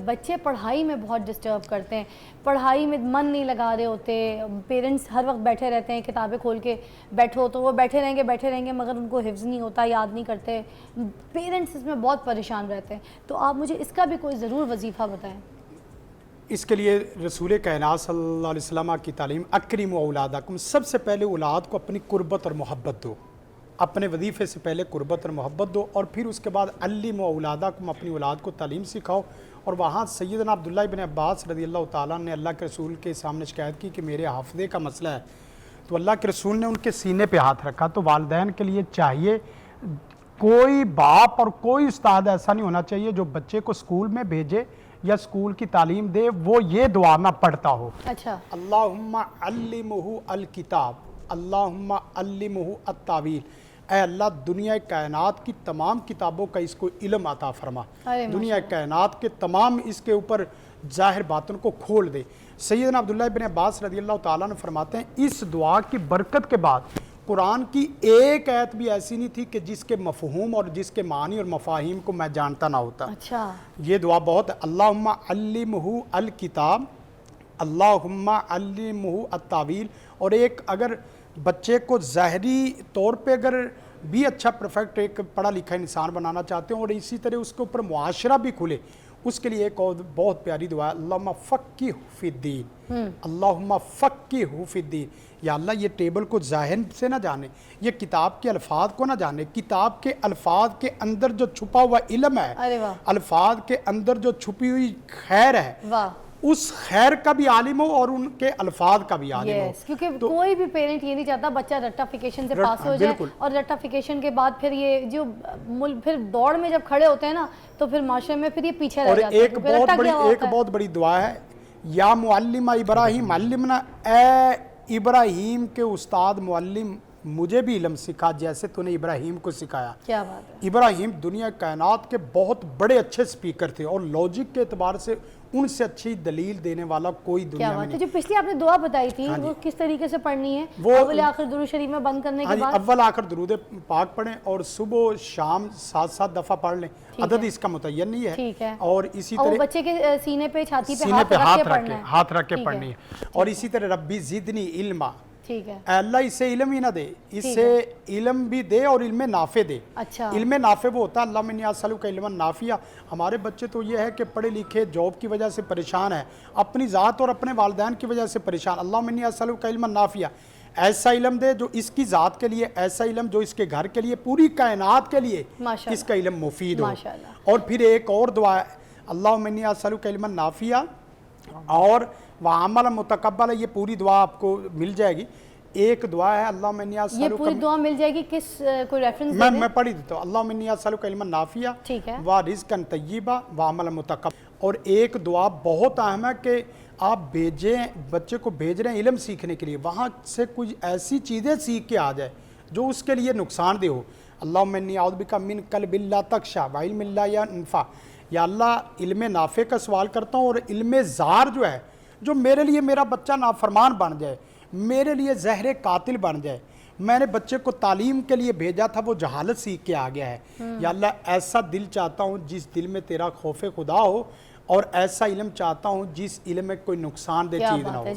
بچے پڑھائی میں بہت ڈسٹرب کرتے ہیں، پڑھائی میں من نہیں لگا رہے ہوتے، پیرنٹس ہر وقت بیٹھے رہتے ہیں، کتابیں کھول کے بیٹھو تو وہ بیٹھے رہیں گے مگر ان کو حفظ نہیں ہوتا، یاد نہیں کرتے، پیرنٹس اس میں بہت پریشان رہتے ہیں۔ تو آپ مجھے اس کا بھی کوئی ضرور وظیفہ بتائیں۔ اس کے لیے رسول کائنات صلی اللہ علیہ وسلم کی تعلیم اکرموا اولادکم، سب سے پہلے اولاد کو اپنی قربت اور محبت دو، اپنے وظیفے سے پہلے قربت اور محبت دو، اور پھر اس کے بعد علموا اولادکم، اپنی اولاد کو تعلیم سکھاؤ۔ اور وہاں سیدنا عبداللہ ابن عباس رضی اللہ تعالیٰ نے اللہ کے رسول کے سامنے شکایت کی کہ میرے حافظے کا مسئلہ ہے، تو اللہ کے رسول نے ان کے سینے پہ ہاتھ رکھا۔ تو والدین کے لیے چاہیے، کوئی باپ اور کوئی استاد ایسا نہیں ہونا چاہیے جو بچے کو سکول میں بھیجے یا سکول کی تعلیم دے وہ یہ دعا نہ پڑھتا ہو، اچھا، اللہم علمہ الکتاب، اللہم علمہ التاویل، اے اللہ دنیا کائنات کی تمام کتابوں کا اس کو علم عطا فرما، دنیا کائنات کے تمام اس کے اوپر ظاہر باطن کو کھول دے۔ سیدنا عبداللہ ابن عباس رضی اللہ تعالیٰ نے فرماتے ہیں اس دعا کی برکت کے بعد قرآن کی ایک آیت بھی ایسی نہیں تھی کہ جس کے مفہوم اور جس کے معنی اور مفاہیم کو میں جانتا نہ ہوتا۔ اچھا، یہ دعا بہت ہے، اللہم علمہ الکتاب، اللہم علمہ التاویل۔ اور ایک اگر بچے کو ظاہری طور پہ اگر بھی اچھا پرفیکٹ ایک پڑھا لکھا انسان بنانا چاہتے ہیں اور اسی طرح اس کے اوپر معاشرہ بھی کھلے، اس کے لیے ایک اور بہت پیاری دعا ہے، اللہم فقہہ فی الدین، اللہم فقہہ فی الدین، یا اللہ یہ ٹیبل کو ذہن سے نہ جانے، یہ کتاب کے الفاظ کو نہ جانے، کتاب کے الفاظ کے اندر جو چھپا ہوا علم ہے، الفاظ کے اندر جو چھپی ہوئی خیر ہے، اس خیر کا بھی عالم ہو اور ان کے الفاظ کا بھی عالم ہو۔ کیونکہ کوئی بھی پیرنٹ یہ نہیں چاہتا بچہ رٹافیکیشن سے پاس ہو جائے، اور رٹافیکیشن کے بعد پھر یہ جو پھر دوڑ میں جب کھڑے ہوتے ہیں نا تو پھر معاشرے میں پھر یہ پیچھے رہ جاتے ہیں۔ اور ایک بہت بڑی دعا ہے، یا معلم ابراہیم علمنا، اے ابراہیم کے استاد معلم مجھے بھی علم سکھا جیسے تو نے ابراہیم کو سکھایا۔ کیا بات ہے، ابراہیم دنیا کائنات کے بہت بڑے اچھے سپیکر تھے اور لوجک کے اعتبار سے ان سے اچھی دلیل دینے والا کوئی دنیا میں نہیں۔ جو پچھلی آپ نے دعا بتائی تھی وہ کس طریقے سے پڑھنی ہے؟ اول آخر درود شریف میں بند کرنے کے بعد اول آخر درود پاک پڑھیں اور صبح و شام 7 دفعہ پڑھ لیں، عدد اس کا متعین نہیں ہے، ٹھیک ہے، اور اسی طرح بچے کے سینے پہ چھاتی پہ ہاتھ رکھ کے پڑھنی ہے، اور اسی طرح ربی زدنی علما، ٹھیک ہے، اے اللہ اسے علم ہی نہ دے، اسے علم بھی دے اور علم نافع دے۔ اچھا، علم نافع وہ ہوتا ہے اللہ انی اسألک علما نافعا۔ ہمارے بچے تو یہ ہے کہ پڑھے لکھے جاب کی وجہ سے پریشان ہے، اپنی ذات اور اپنے والدین کی وجہ سے پریشان، اللہ انی اسألک علما نافعا، ایسا علم دے جو اس کی ذات کے لیے، ایسا علم جو اس کے گھر کے لیے، پوری کائنات کے لیے اس کا علم مفید ہو۔ اور پھر ایک اور دعا ہے، اللہ انی اسألک علما نافعا اور وعملا متقبلا، یہ پوری دعا آپ کو مل جائے گی۔ ایک دعا ہے اللہ انی اسألک، یہ پوری دعا مل جائے گی، کس کوئی ریفرنس میں پڑھی دیتا ہوں، اللہ انی اسألک علما نافعا ورزقا طیبا وعملا متقبلا۔ اور ایک دعا بہت اہم ہے کہ آپ بھیجیں، بچے کو بھیج رہے ہیں علم سیکھنے کے لیے، وہاں سے کچھ ایسی چیزیں سیکھ کے آ جائے جو اس کے لیے نقصان دہ ہو۔ اللہم انی اعوذ بک من قلب لا تخشع وعلم لا ينفع، یا اللہ علم نافع کا سوال کرتا ہوں اور علم زار جو ہے، جو میرے لیے میرا بچہ نافرمان بن جائے، میرے لیے زہر قاتل بن جائے، میں نے بچے کو تعلیم کے لیے بھیجا تھا وہ جہالت سیکھ کے آ گیا ہے، یا اللہ ایسا دل چاہتا ہوں جس دل میں تیرا خوف خدا ہو، اور ایسا علم چاہتا ہوں جس علم میں کوئی نقصان دہ چیز نہ ہو۔